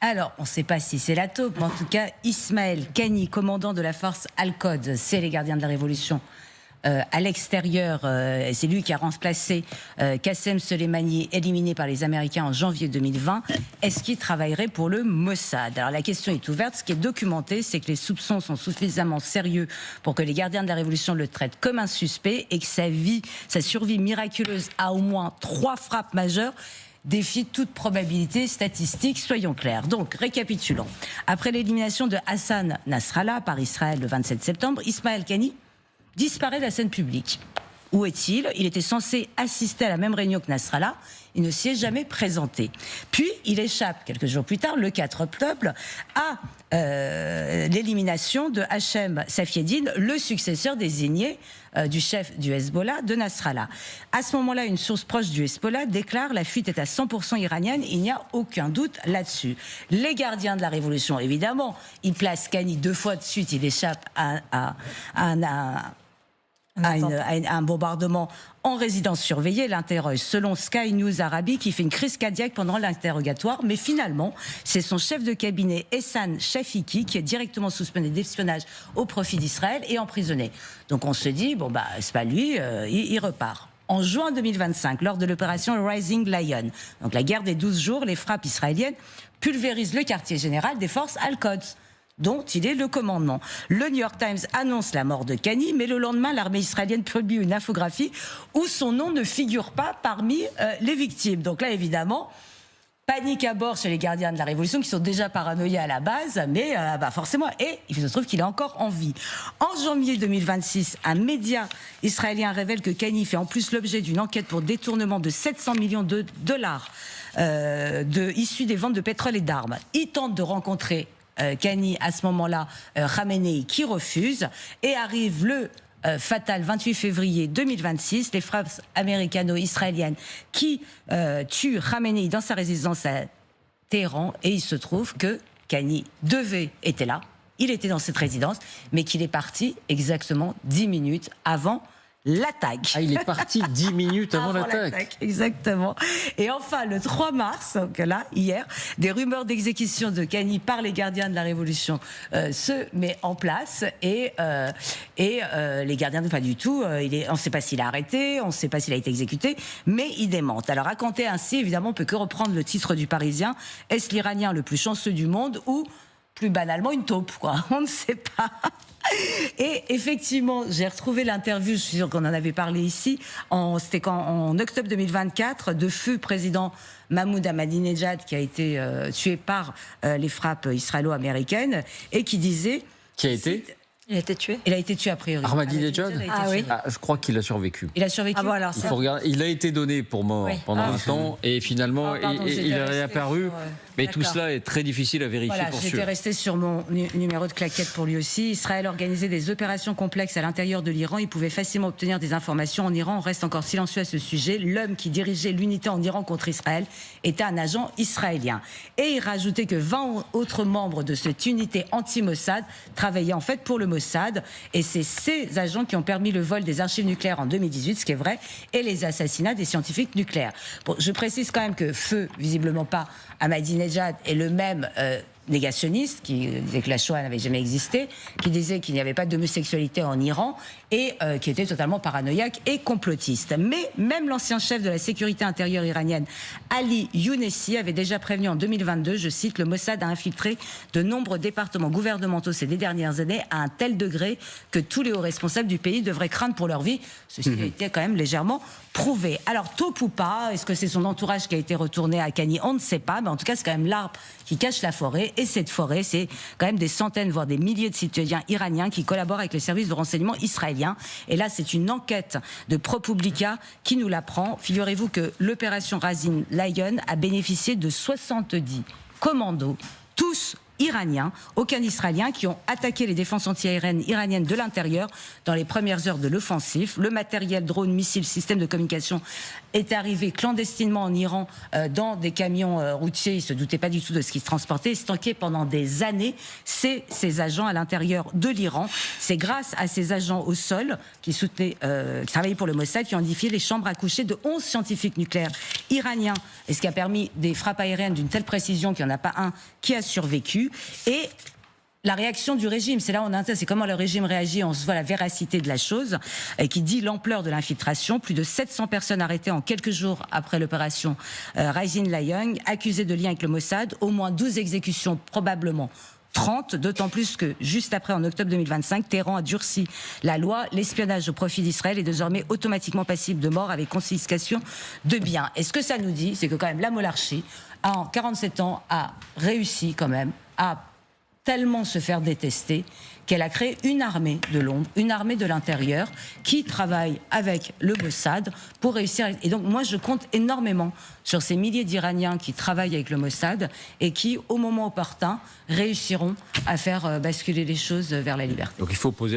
Alors, on ne sait pas si c'est la taupe, mais en tout cas, Ismaël Kani, commandant de la force Al-Quds, c'est les gardiens de la Révolution, à l'extérieur, c'est lui qui a remplacé Qassem Soleimani, éliminé par les Américains en janvier 2020. Est-ce qu'il travaillerait pour le Mossad? Alors la question est ouverte. Ce qui est documenté, c'est que les soupçons sont suffisamment sérieux pour que les gardiens de la Révolution le traitent comme un suspect et que sa survie miraculeuse à au moins 3 frappes majeures défie toute probabilité statistique, soyons clairs. Donc, récapitulons. Après l'élimination de Hassan Nasrallah par Israël le 27 septembre, Ismaël Kani disparaît de la scène publique. Où est-il? Il était censé assister à la même réunion que Nasrallah. Il ne s'y est jamais présenté. Puis, il échappe, quelques jours plus tard, le 4 octobre, à l'élimination de Hachem Safieddine, le successeur désigné du chef du Hezbollah, de Nasrallah. À ce moment-là, une source proche du Hezbollah déclare la fuite est à 100% iranienne, il n'y a aucun doute là-dessus. Les gardiens de la Révolution, évidemment, ils placent Kani 2 fois de suite, il échappe à un bombardement en résidence surveillée, l'interroge. Selon Sky News Arabie, qui fait une crise cardiaque pendant l'interrogatoire, mais finalement, c'est son chef de cabinet, Ehsan Shafiki, qui est directement soupçonné d'espionnage au profit d'Israël et emprisonné. Donc on se dit, bon bah, c'est pas lui, il repart. En juin 2025, lors de l'opération Rising Lion, donc la guerre des 12 jours, les frappes israéliennes pulvérisent le quartier général des forces Al-Quds, dont il est le commandement. Le New York Times annonce la mort de Kani, mais le lendemain, l'armée israélienne publie une infographie où son nom ne figure pas parmi les victimes. Donc là, évidemment, panique à bord chez les gardiens de la Révolution, qui sont déjà paranoïés à la base, mais forcément, et il se trouve qu'il est encore en vie. En janvier 2026, un média israélien révèle que Kani fait en plus l'objet d'une enquête pour détournement de 700 millions de dollars issus des ventes de pétrole et d'armes. Il tente de rencontrer Kani, à ce moment-là, Khamenei qui refuse, et arrive le fatal 28 février 2026, les frappes américano-israéliennes qui tuent Khamenei dans sa résidence à Téhéran, et il se trouve que Kani était là, il était dans cette résidence, mais qu'il est parti exactement 10 minutes avant l'attaque. Ah, il est parti 10 minutes avant l'attaque. Exactement. Et enfin, le 3 mars, donc là, hier, des rumeurs d'exécution de Kani par les gardiens de la Révolution se met en place et les gardiens, pas du tout, on ne sait pas s'il a arrêté, on ne sait pas s'il a été exécuté, mais il démente. Alors, raconter ainsi, évidemment, on ne peut que reprendre le titre du Parisien, est-ce l'Iranien le plus chanceux du monde ou, plus banalement, une taupe, quoi. On ne sait pas. Et effectivement, j'ai retrouvé l'interview, je suis sûre qu'on en avait parlé ici, c'était en octobre 2024, de feu président Mahmoud Ahmadinejad, qui a été tué par les frappes israélo-américaines, et qui disait... Qui a été ? Il a été tué. Il a été tué a priori. Ahmadinejad ? Ah oui. Je crois qu'il a survécu. Il a survécu. Ah bon, alors, il a été donné pour mort pendant un temps et finalement il est réapparu. Mais tout cela est très difficile à vérifier pour sûr. J'étais resté sur mon numéro de claquette pour lui aussi. Israël organisait des opérations complexes à l'intérieur de l'Iran. Il pouvait facilement obtenir des informations en Iran. On reste encore silencieux à ce sujet. L'homme qui dirigeait l'unité en Iran contre Israël était un agent israélien. Et il rajoutait que 20 autres membres de cette unité anti-Mossad travaillaient en fait pour le Mossad. Et c'est ces agents qui ont permis le vol des archives nucléaires en 2018, ce qui est vrai, et les assassinats des scientifiques nucléaires. Bon, je précise quand même que feu, visiblement pas, Ahmadinejad est le même négationniste, qui disait que la Shoah n'avait jamais existé, qui disait qu'il n'y avait pas d'homosexualité en Iran et qui était totalement paranoïaque et complotiste. Mais même l'ancien chef de la sécurité intérieure iranienne, Ali Younessi, avait déjà prévenu en 2022, je cite, le Mossad a infiltré de nombreux départements gouvernementaux ces dernières années à un tel degré que tous les hauts responsables du pays devraient craindre pour leur vie. Ceci a été quand même légèrement prouvé. Alors, taupe ou pas, est-ce que c'est son entourage qui a été retourné à Kani? On ne sait pas, mais en tout cas, c'est quand même l'arbre qui cache la forêt. Et cette forêt, c'est quand même des centaines, voire des milliers de citoyens iraniens qui collaborent avec les services de renseignement israéliens. Et là, c'est une enquête de ProPublica qui nous l'apprend. Figurez-vous que l'opération Rising Lion a bénéficié de 70 commandos, tous iraniens, aucun Israélien, qui ont attaqué les défenses antiaériennes iraniennes de l'intérieur dans les premières heures de l'offensive. Le matériel, drone, missiles, système de communication est arrivé clandestinement en Iran dans des camions routiers. Ils ne se doutaient pas du tout de ce qui se transportait. Stocké pendant des années, c'est ces agents à l'intérieur de l'Iran. C'est grâce à ces agents au sol qui travaillaient pour le Mossad, qui ont identifié les chambres à coucher de 11 scientifiques nucléaires iraniens, et ce qui a permis des frappes aériennes d'une telle précision qu'il n'y en a pas un qui a survécu. Et la réaction du régime, c'est là où on intéresse, c'est comment le régime réagit, on se voit la véracité de la chose, et qui dit l'ampleur de l'infiltration. Plus de 700 personnes arrêtées en quelques jours après l'opération Rising Lion, accusées de lien avec le Mossad, au moins 12 exécutions, probablement 30, d'autant plus que juste après, en octobre 2025, Téhéran a durci la loi. L'espionnage au profit d'Israël est désormais automatiquement passible de mort avec confiscation de biens. Et ce que ça nous dit, c'est que quand même la monarchie, en 47 ans, a réussi quand même à tellement se faire détester qu'elle a créé une armée de l'ombre, une armée de l'intérieur qui travaille avec le Mossad pour réussir. Et donc moi je compte énormément sur ces milliers d'Iraniens qui travaillent avec le Mossad et qui, au moment opportun, réussiront à faire basculer les choses vers la liberté. Donc il faut poser